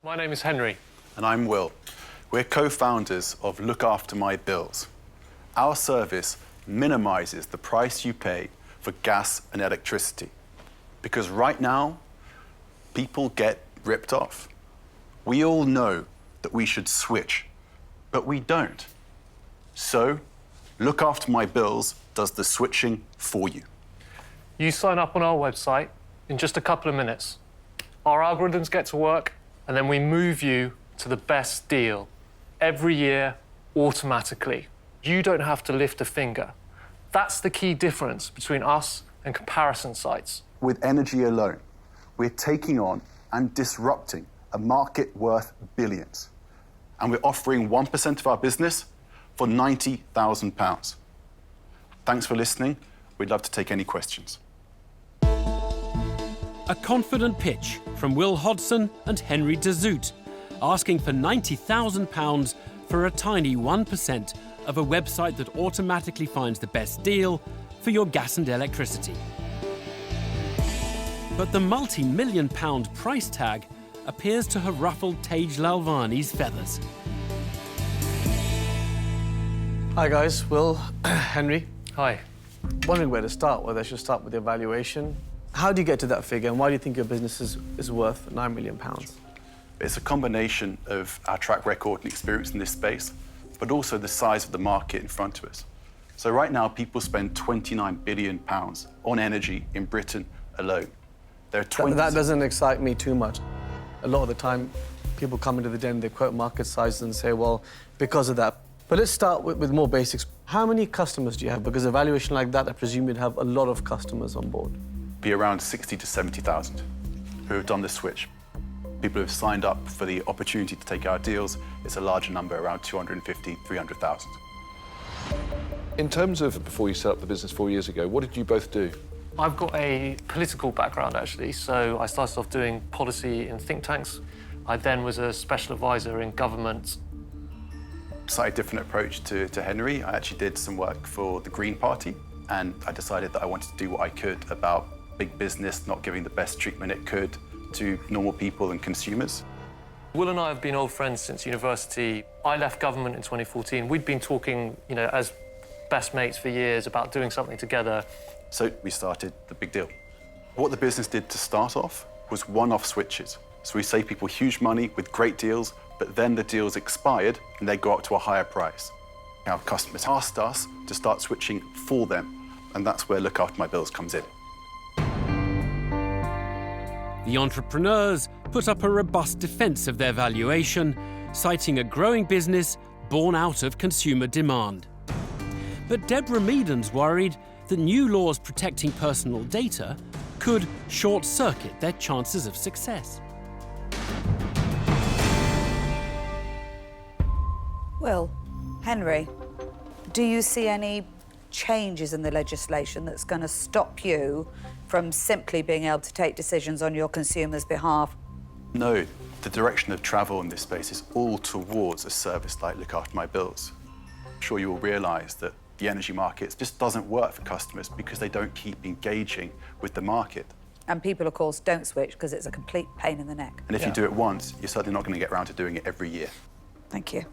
My name is Henry. And I'm Will. We're co-founders of Look After My Bills. Our service minimises the price you pay for gas and electricity. Because right now, people get ripped off. We all know that we should switch, but we don't. So, Look After My Bills does the switching for you. You sign up on our website in just a couple of minutes. Our algorithms get to work, and then we move you to the best deal every year, automatically. You don't have to lift a finger. That's the key difference between us and comparison sites. With energy alone, we're taking on and disrupting a market worth billions. And we're offering 1% of our business for £90,000. Thanks for listening. We'd love to take any questions. A confident pitch from Will Hodson and Henry de Zoet, asking for £90,000 for a tiny 1% of a website that automatically finds the best deal for your gas and electricity. But the multi-million-pound price tag appears to have ruffled Tej Lalvani's feathers. Hi guys, Will, Henry. Hi. Wondering where to start, whether I should start with the valuation. How do you get to that figure, and why do you think your business is worth £9 million? It's a combination of our track record and experience in this space, but also the size of the market in front of us. So right now, people spend £29 billion on energy in Britain alone. There are That doesn't excite me too much. A lot of the time, people come into the den, they quote market sizes and say, well, because of that. But let's start with more basics. How many customers do you have? Because a valuation like that, I presume you'd have a lot of customers on board. Be around 60 to 70,000 who have done the switch. People who have signed up for the opportunity to take our deals, it's a larger number, around 250, 300,000. In terms of before you set up the business 4 years ago, what did you both do? I've got a political background, actually, so I started off doing policy in think tanks. I then was a special advisor in government. Slightly different approach to Henry. I actually did some work for the Green Party, and I decided that I wanted to do what I could about big business not giving the best treatment it could to normal people and consumers. Will and I have been old friends since university. I left government in 2014. We'd been talking, as best mates for years about doing something together. So we started the big deal. What the business did to start off was one-off switches. So we save people huge money with great deals, but then the deals expired and they go up to a higher price. Our customers asked us to start switching for them, and that's where Look After My Bills comes in. The entrepreneurs put up a robust defence of their valuation, citing a growing business born out of consumer demand. But Deborah Meaden's worried that new laws protecting personal data could short-circuit their chances of success. Well, Henry, do you see any changes in the legislation that's going to stop you from simply being able to take decisions on your consumers' behalf? No, the direction of travel in this space is all towards a service like Look After My Bills. I'm sure you will realise that the energy market just doesn't work for customers because they don't keep engaging with the market. And people, of course, don't switch because it's a complete pain in the neck. And if you do it once, you're certainly not going to get around to doing it every year. Thank you.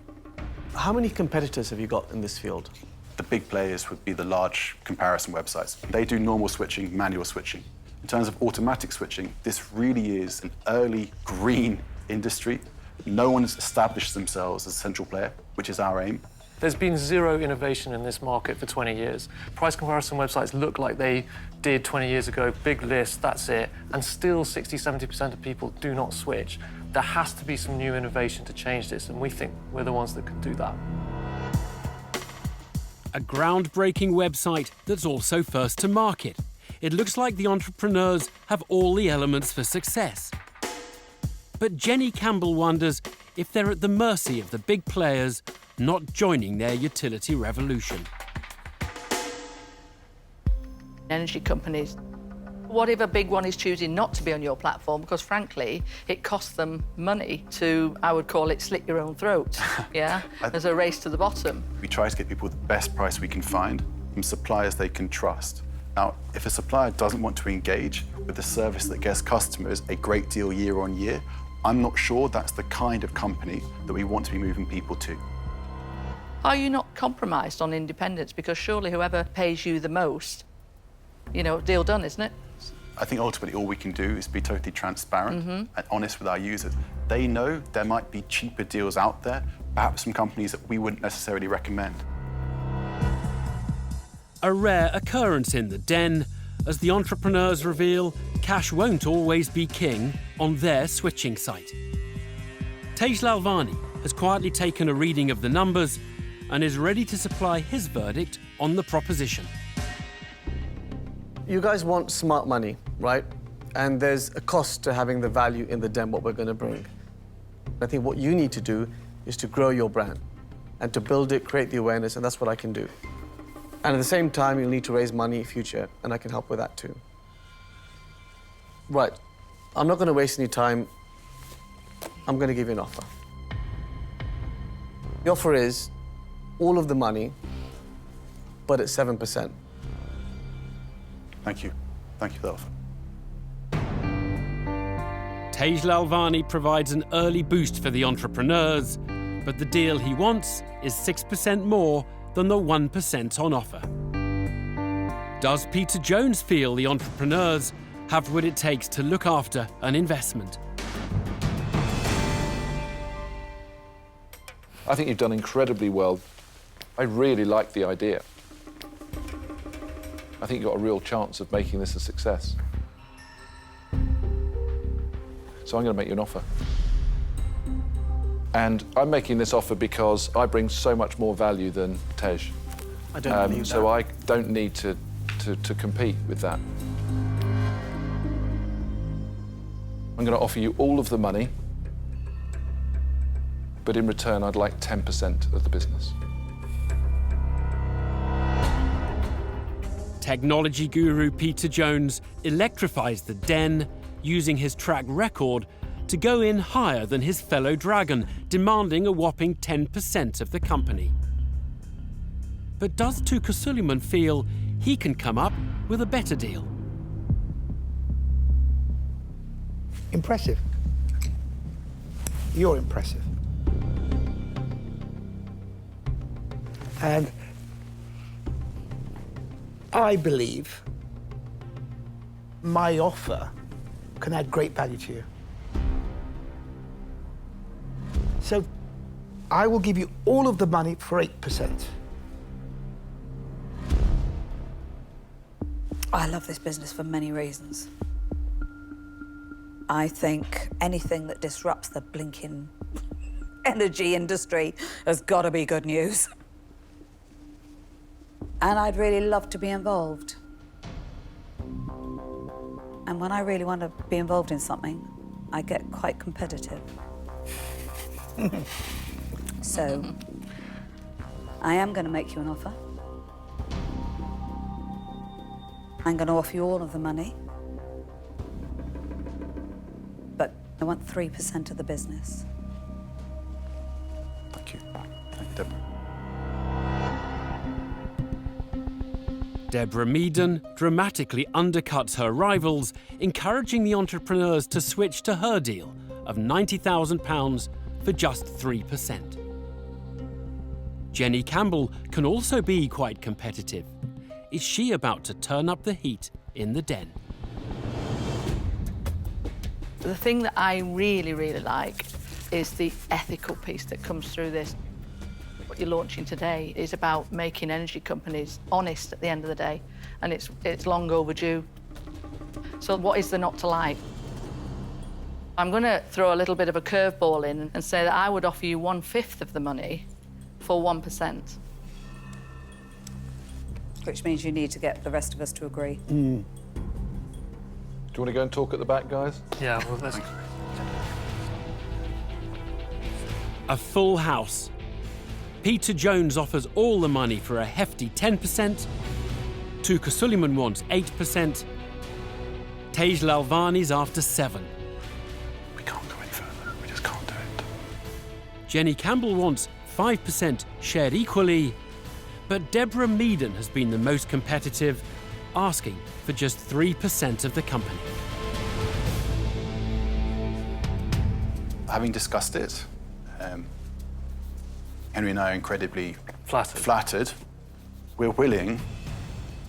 How many competitors have you got in this field? The big players would be the large comparison websites. They do normal switching, manual switching. In terms of automatic switching, this really is an early green industry. No one's established themselves as a central player, which is our aim. There's been zero innovation in this market for 20 years. Price comparison websites look like they did 20 years ago, big list, that's it, and still 60, 70% of people do not switch. There has to be some new innovation to change this, and we think we're the ones that can do that. A groundbreaking website that's also first to market. It looks like the entrepreneurs have all the elements for success. But Jenny Campbell wonders if they're at the mercy of the big players not joining their utility revolution. Energy companies, what if a big one is choosing not to be on your platform because, frankly, it costs them money to, I would call it, slit your own throat, yeah? There's a race to the bottom. We try to get people the best price we can find from suppliers they can trust. Now, if a supplier doesn't want to engage with a service that gets customers a great deal year on year, I'm not sure that's the kind of company that we want to be moving people to. Are you not compromised on independence? Because surely whoever pays you the most, you know, deal done, isn't it? I think ultimately all we can do is be totally transparent and honest with our users. They know there might be cheaper deals out there, perhaps from companies that we wouldn't necessarily recommend. A rare occurrence in the Den, as the entrepreneurs reveal cash won't always be king on their switching site. Tej Lalvani has quietly taken a reading of the numbers and is ready to supply his verdict on the proposition. You guys want smart money, right? And there's a cost to having the value in the Den, what we're going to bring. I think what you need to do is to grow your brand and to build it, create the awareness, and that's what I can do. And at the same time, you'll need to raise money in future, and I can help with that too. Right. I'm not going to waste any time. I'm going to give you an offer. The offer is all of the money, but at 7%. Thank you. Thank you for that offer. Tej Lalvani provides an early boost for the entrepreneurs, but the deal he wants is 6% more than the 1% on offer. Does Peter Jones feel the entrepreneurs have what it takes to look after an investment? I think you've done incredibly well. I really like the idea. I think you've got a real chance of making this a success. So I'm going to make you an offer. And I'm making this offer because I bring so much more value than Tej. I don't believe So that. I don't need to compete with that. I'm going to offer you all of the money, but in return, I'd like 10% of the business. Technology guru Peter Jones electrifies the Den, using his track record to go in higher than his fellow dragon, demanding a whopping 10% of the company. But does Tuka Suleiman feel he can come up with a better deal? Impressive. You're impressive. And I believe my offer can add great value to you. So I will give you all of the money for 8%. I love this business for many reasons. I think anything that disrupts the blinking energy industry has got to be good news. And I'd really love to be involved. And when I really want to be involved in something, I get quite competitive. So, I am going to make you an offer. I'm going to offer you all of the money. But I want 3% of the business. Thank you. Thank you, Deborah. Deborah Meaden dramatically undercuts her rivals, encouraging the entrepreneurs to switch to her deal of £90,000 for just 3%. Jenny Campbell can also be quite competitive. Is she about to turn up the heat in the Den? The thing that I really, really like is the ethical piece that comes through this. What you're launching today is about making energy companies honest at the end of the day, and it's long overdue. So what is there not to like? I'm going to throw a little bit of a curveball in and say that I would offer you 1/5 of the money for 1%. Which means you need to get the rest of us to agree. Do you want to go and talk at the back, guys? Yeah, well, that's... A full house. Peter Jones offers all the money for a hefty 10%. Tuka Suleiman wants 8%. Tej Lalvani's after 7%. We can't go any further. We just can't do it. Jenny Campbell wants 5% shared equally. But Deborah Meaden has been the most competitive, asking for just 3% of the company. having discussed it, Henry and I are incredibly flattered. We're willing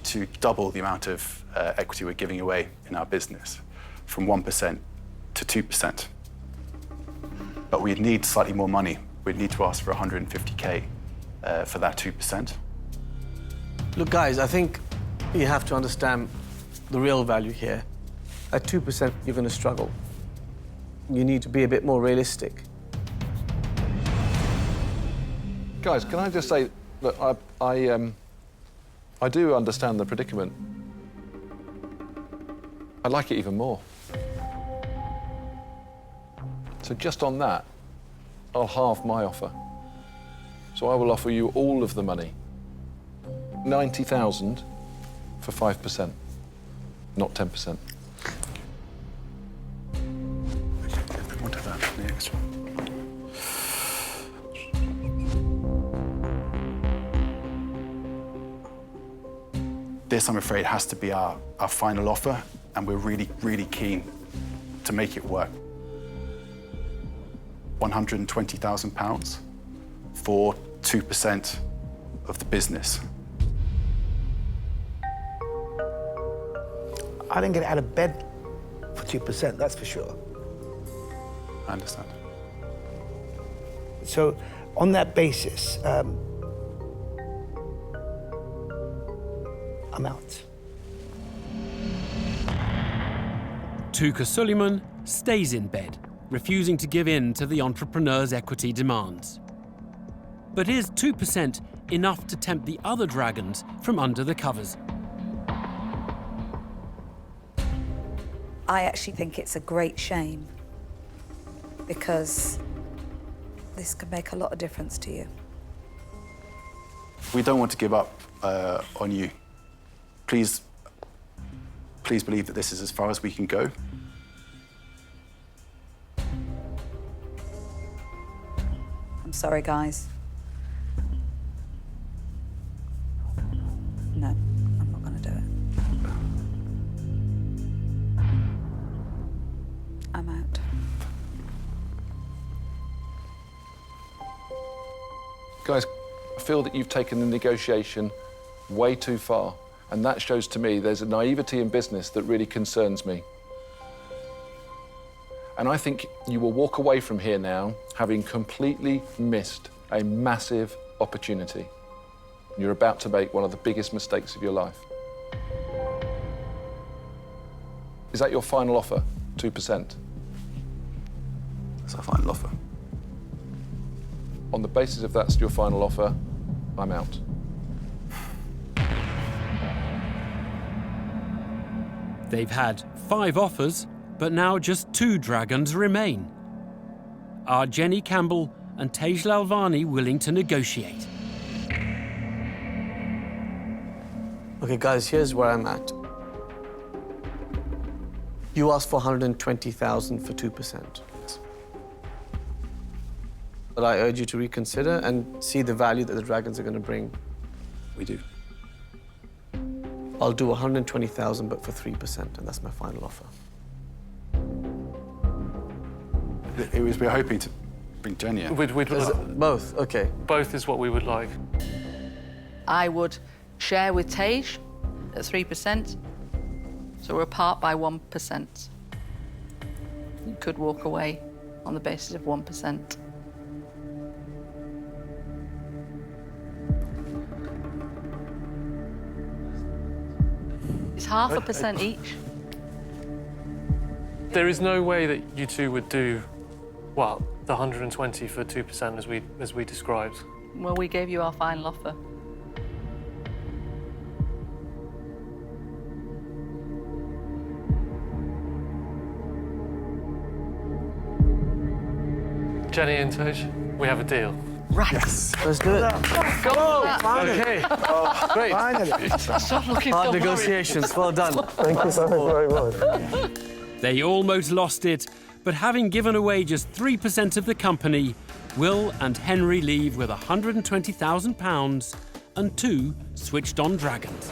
to double the amount of equity we're giving away in our business, from 1% to 2%. But we'd need slightly more money. We'd need to ask for 150K for that 2%. Look, guys, I think you have to understand the real value here. At 2%, you're going to struggle. You need to be a bit more realistic. Guys, can I just say, look, I do understand the predicament. I like it even more. So just on that, I'll halve my offer. So I will offer you all of the money. 90,000 for 5%, not 10%. What about the extra? This, I'm afraid, has to be our final offer, and we're really, really keen to make it work. £120,000 for 2% of the business. I didn't get out of bed for 2%, that's for sure. I understand. So, on that basis, I'm out. Tuka Suleiman stays in bed, refusing to give in to the entrepreneur's equity demands. But is 2% enough to tempt the other dragons from under the covers? I actually think it's a great shame because this could make a lot of difference to you. We don't want to give up on you. Please believe that this is as far as we can go. I'm sorry, guys. No, I'm not going to do it. I'm out. Guys, I feel that you've taken the negotiation way too far, and that shows to me there's a naivety in business that really concerns me. And I think you will walk away from here now having completely missed a massive opportunity. You're about to make one of the biggest mistakes of your life. Is that your final offer, 2%? That's our final offer. On the basis of that's your final offer, I'm out. They've had 5 offers, but now just 2 dragons remain. Are Jenny Campbell and Tej Lalvani willing to negotiate? Okay, guys, here's where I'm at. You asked for 120,000 for 2%. But I urge you to reconsider and see the value that the dragons are going to bring. We do. I'll do 120,000, but for 3%, and that's my final offer. We're hoping to bring Jenny in. Both, okay. Both is what we would like. I would share with Tej at 3%, so we're apart by 1%. You could walk away on the basis of 1%. It's 0.5% each. There is no way that you two would do, well, the 120 for 2% as we described. Well, we gave you our final offer. Jenny and Tej, we have a deal. Right. Yes. Let's do it. Okay. Great. Finally. Stop looking Hard so negotiations, well done. Thank you so very much. They almost lost it, but having given away just 3% of the company, Will and Henry leave with £120,000 and 2 switched-on dragons.